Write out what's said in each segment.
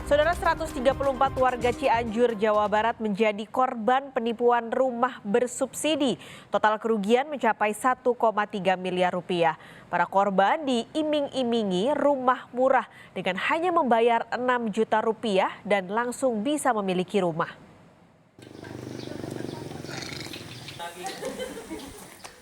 Saudara 134 warga Cianjur, Jawa Barat menjadi korban penipuan rumah bersubsidi. Total kerugian mencapai 1,3 miliar rupiah. Para korban diiming-imingi rumah murah dengan hanya membayar 6 juta rupiah dan langsung bisa memiliki rumah.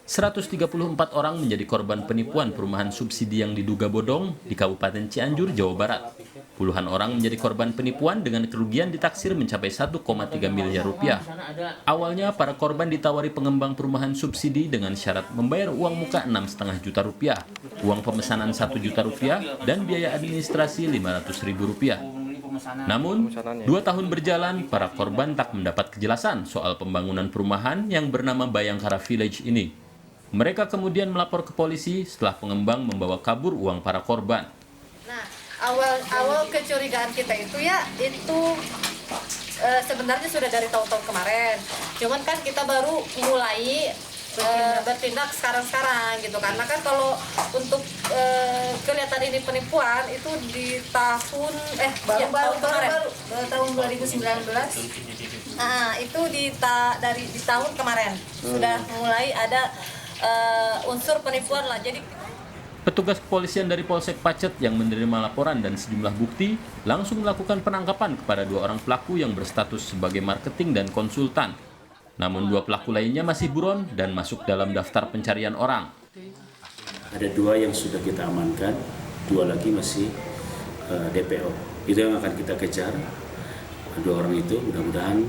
134 orang menjadi korban penipuan perumahan subsidi yang diduga bodong di Kabupaten Cianjur, Jawa Barat. Puluhan orang menjadi korban penipuan dengan kerugian ditaksir mencapai 1,3 miliar rupiah. Awalnya para korban ditawari pengembang perumahan subsidi dengan syarat membayar uang muka 6,5 juta rupiah, uang pemesanan 1 juta rupiah, dan biaya administrasi 500 ribu rupiah. Namun, 2 tahun berjalan, para korban tak mendapat kejelasan soal pembangunan perumahan yang bernama Bayangkara Village ini. Mereka kemudian melapor ke polisi setelah pengembang membawa kabur uang para korban. Nah, awal kecurigaan kita itu sebenarnya sudah dari tahun-tahun kemarin. Cuman kan kita baru mulai bertindak sekarang gitu. Karena kan kalau untuk kelihatan ini penipuan itu di tahun tahun 2019. Nah, itu di tahun kemarin sudah mulai ada unsur penipuan lah. Jadi petugas kepolisian dari Polsek Pacet yang menerima laporan dan sejumlah bukti langsung melakukan penangkapan kepada 2 orang pelaku yang berstatus sebagai marketing dan konsultan. Namun 2 pelaku lainnya masih buron dan masuk dalam daftar pencarian orang. Ada 2 yang sudah kita amankan, 2 lagi masih DPO. Itu yang akan kita kejar. 2 orang itu mudah-mudahan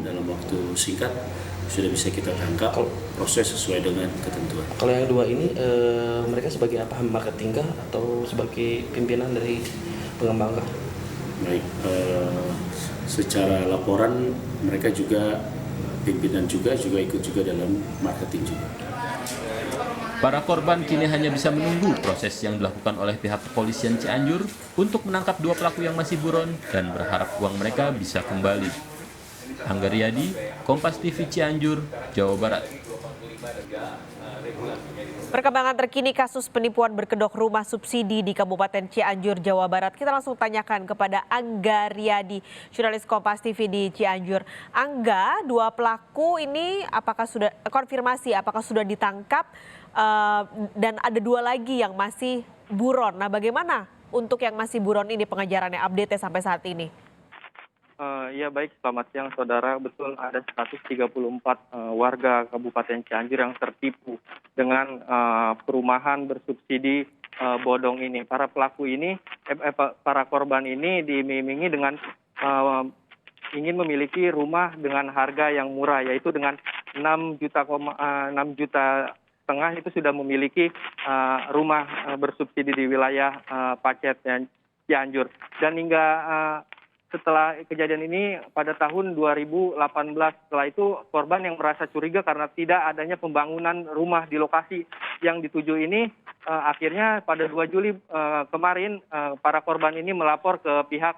dalam waktu singkat sudah bisa kita tangkap, proses sesuai dengan ketentuan. Kalau yang 2 ini mereka sebagai apa, marketing kah atau sebagai pimpinan dari pengembang kah? Baik, secara laporan mereka juga pimpinan juga ikut juga dalam marketing juga. Para korban kini hanya bisa menunggu proses yang dilakukan oleh pihak kepolisian Cianjur untuk menangkap 2 pelaku yang masih buron dan berharap uang mereka bisa kembali. Angga Riyadi, Kompas TV Cianjur, Jawa Barat. Perkembangan terkini kasus penipuan berkedok rumah subsidi di Kabupaten Cianjur, Jawa Barat. Kita langsung tanyakan kepada Angga Riyadi, jurnalis Kompas TV di Cianjur. Angga, 2 pelaku ini apakah sudah ditangkap dan ada 2 lagi yang masih buron. Nah, bagaimana untuk yang masih buron ini pengejarannya, update sampai saat ini? Ya baik, selamat siang saudara. Betul ada 134 warga Kabupaten Cianjur yang tertipu dengan perumahan bersubsidi bodong ini. Para pelaku ini, para korban ini diiming-imingi dengan ingin memiliki rumah dengan harga yang murah, yaitu dengan 6 juta setengah itu sudah memiliki rumah bersubsidi di wilayah Pacet dan Cianjur. Dan hingga setelah kejadian ini pada tahun 2018, setelah itu korban yang merasa curiga karena tidak adanya pembangunan rumah di lokasi yang dituju ini, akhirnya pada 2 Juli kemarin para korban ini melapor ke pihak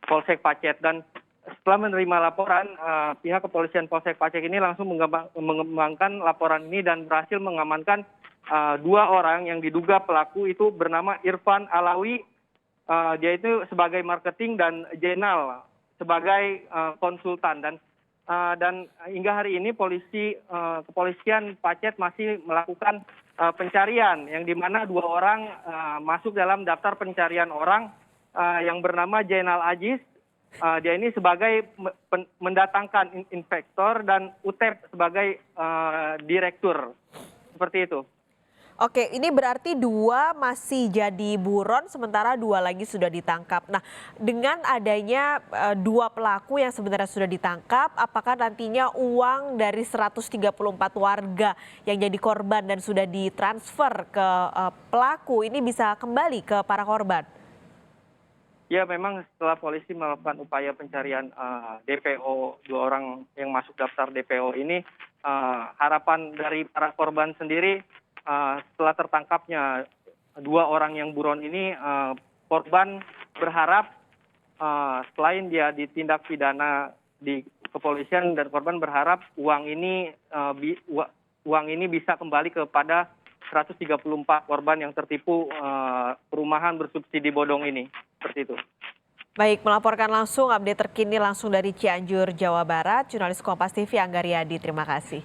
Polsek Pacet. Dan setelah menerima laporan, pihak kepolisian Polsek Pacet ini langsung mengembangkan laporan ini dan berhasil mengamankan 2 orang yang diduga pelaku itu bernama Irfan Alawi. Dia itu sebagai marketing dan Jenal sebagai konsultan. Dan hingga hari ini kepolisian Pacet masih melakukan pencarian yang dimana 2 orang masuk dalam daftar pencarian orang yang bernama Jenal Ajis. Dia ini sebagai mendatangkan investor dan Utep sebagai direktur, seperti itu. Oke, ini berarti 2 masih jadi buron, sementara 2 lagi sudah ditangkap. Nah, dengan adanya 2 pelaku yang sebenarnya sudah ditangkap, apakah nantinya uang dari 134 warga yang jadi korban dan sudah ditransfer ke pelaku ini bisa kembali ke para korban? Ya, memang setelah polisi melakukan upaya pencarian DPO, 2 orang yang masuk daftar DPO ini, harapan dari para korban sendiri, setelah tertangkapnya 2 orang yang buron ini, korban berharap selain dia ditindak pidana di kepolisian, dan korban berharap uang ini bisa kembali kepada 134 korban yang tertipu perumahan bersubsidi bodong ini. Seperti itu. Baik, melaporkan langsung update terkini langsung dari Cianjur, Jawa Barat, jurnalis Kompas TV Angga Riyadi, terima kasih.